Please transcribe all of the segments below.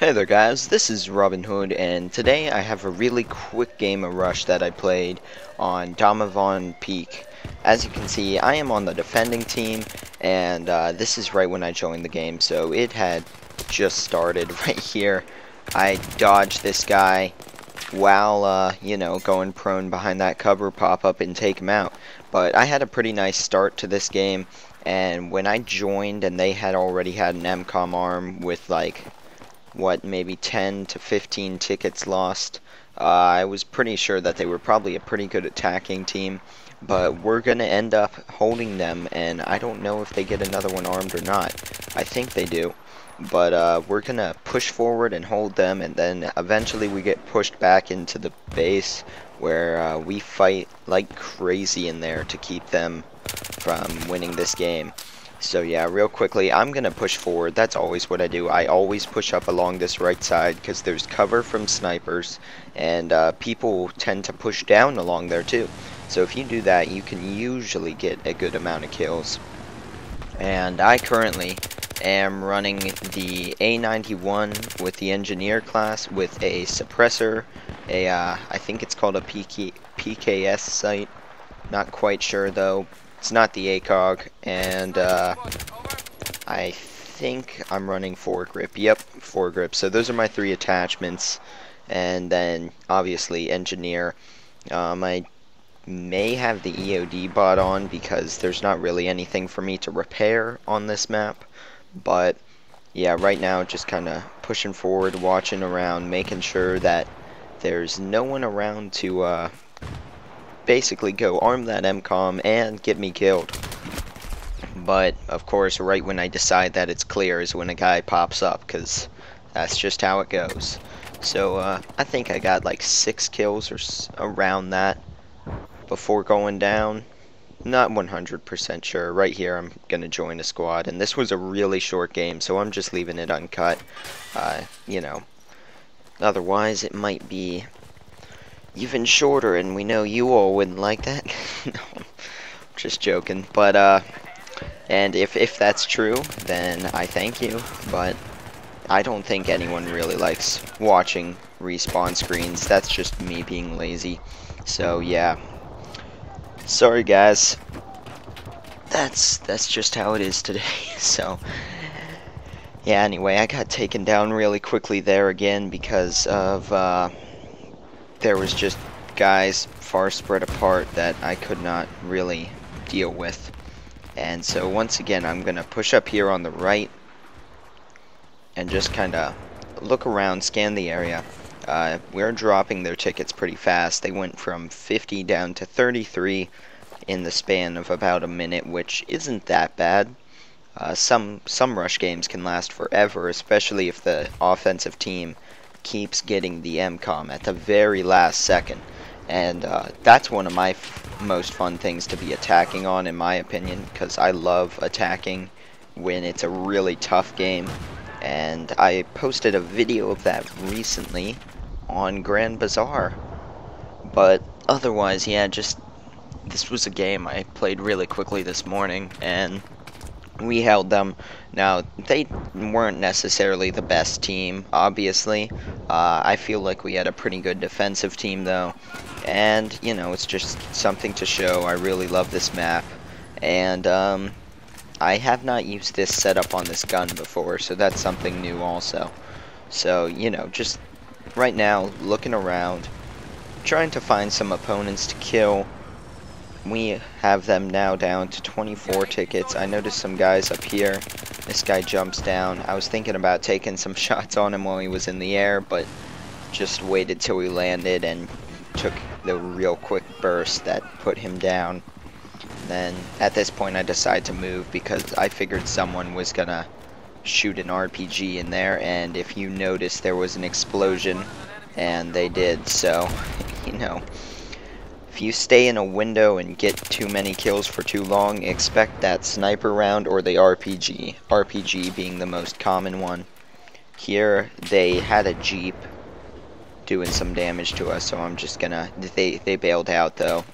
Hey there guys, this is Robin Hood, and today I have a really quick game of Rush that I played on Damavand Peak. As you can see, I am on the defending team, and this is right when I joined the game, so it had just started right here. I dodged this guy while, going prone behind that cover, pop up and take him out. But I had a pretty nice start to this game, and when I joined and they had already had an MCOM arm with like maybe 10 to 15 tickets lost. I was pretty sure that they were probably a pretty good attacking team, but we're going to end up holding them, and I don't know if they get another one armed or not. I think they do, but we're going to push forward and hold them, and then eventually we get pushed back into the base where we fight like crazy in there to keep them from winning this game. So yeah, real quickly, I'm going to push forward. That's always what I do. I always push up along this right side because there's cover from snipers, and people tend to push down along there too. So if you do that, you can usually get a good amount of kills. And I currently am running the A91 with the engineer class with a suppressor, I think it's called a PKS sight. Not quite sure though. It's not the ACOG, and I think I'm running foregrip. Yep, foregrip. So those are my three attachments, and then obviously engineer. I may have the EOD bot on because there's not really anything for me to repair on this map, but yeah, right now just kind of pushing forward, watching around, making sure that there's no one around to basically go arm that MCOM and get me killed. But of course, right when I decide that it's clear is when a guy pops up, because that's just how it goes. So I think I got like 6 kills or around that before going down. Not 100% sure. Right here I'm gonna join a squad, and this was a really short game, so I'm just leaving it uncut. Otherwise it might be even shorter, and we know you all wouldn't like that. No, just joking. But and if that's true, then I thank you, but I don't think anyone really likes watching respawn screens. That's just me being lazy. So yeah, sorry guys, that's just how it is today. So yeah, anyway, I got taken down really quickly there again because of there was just guys far spread apart that I could not really deal with. And so once again, I'm going to push up here on the right and just kind of look around, scan the area. We're dropping their tickets pretty fast. They went from 50 down to 33 in the span of about a minute, which isn't that bad. Some rush games can last forever, especially if the offensive team keeps getting the MCOM at the very last second, and that's one of my most fun things to be attacking on, in my opinion, because I love attacking when it's a really tough game. And I posted a video of that recently on Grand Bazaar. But otherwise, yeah, just this was a game I played really quickly this morning, and we held them. Now, they weren't necessarily the best team, obviously. I feel like we had a pretty good defensive team, though. And, you know, it's just something to show. I really love this map. And, I have not used this setup on this gun before, so that's something new also. So, you know, just right now, looking around, trying to find some opponents to kill. We have them now down to 24 tickets. I noticed some guys up here. This guy jumps down. I was thinking about taking some shots on him while he was in the air, but just waited till he landed and took the real quick burst that put him down. Then at this point I decided to move because I figured someone was gonna shoot an RPG in there, and if you notice there was an explosion, and they did. So, you know, if you stay in a window and get too many kills for too long, expect that sniper round or the RPG. RPG being the most common one. Here, they had a Jeep doing some damage to us, so I'm just gonna... They bailed out, though.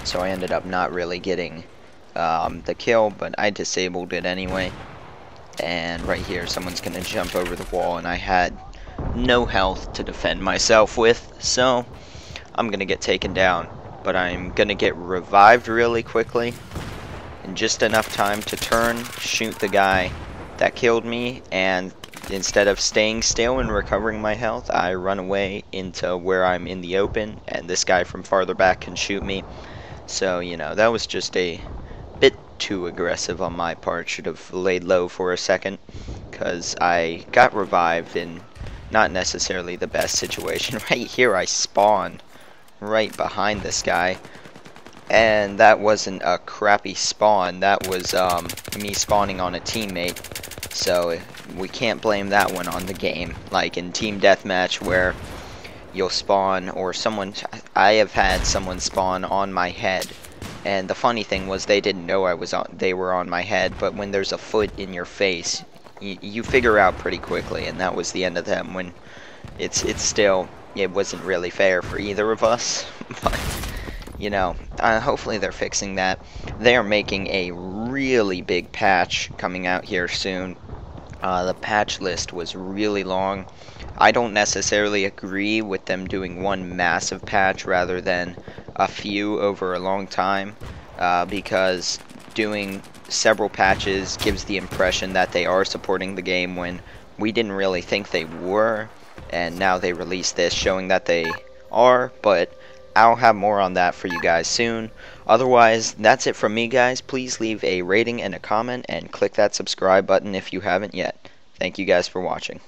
So I ended up not really getting the kill, but I disabled it anyway. and right here someone's gonna jump over the wall, and I had no health to defend myself with, so I'm gonna get taken down. But I'm gonna get revived really quickly in just enough time to turn, shoot the guy that killed me, and instead of staying still and recovering my health, I run away into where I'm in the open, and this guy from farther back can shoot me. So, you know, that was just a bit too aggressive on my part. Should have laid low for a second, because I got revived in not necessarily the best situation. Right here I spawned right behind this guy, and that wasn't a crappy spawn. That was me spawning on a teammate, so we can't blame that one on the game. Like in team deathmatch where you'll spawn, or someone, I have had someone spawn on my head, and the funny thing was they didn't know they were on my head, but when there's a foot in your face, you figure out pretty quickly, and that was the end of them. When it's still, it wasn't really fair for either of us, but you know, hopefully they're fixing that. They are making a really big patch coming out here soon. The patch list was really long. I don't necessarily agree with them doing one massive patch rather than a few over a long time, because doing several patches gives the impression that they are supporting the game when we didn't really think they were, and now they released this showing that they are, but I'll have more on that for you guys soon. Otherwise, that's it from me, guys. Please leave a rating and a comment, and click that subscribe button if you haven't yet. Thank you guys for watching.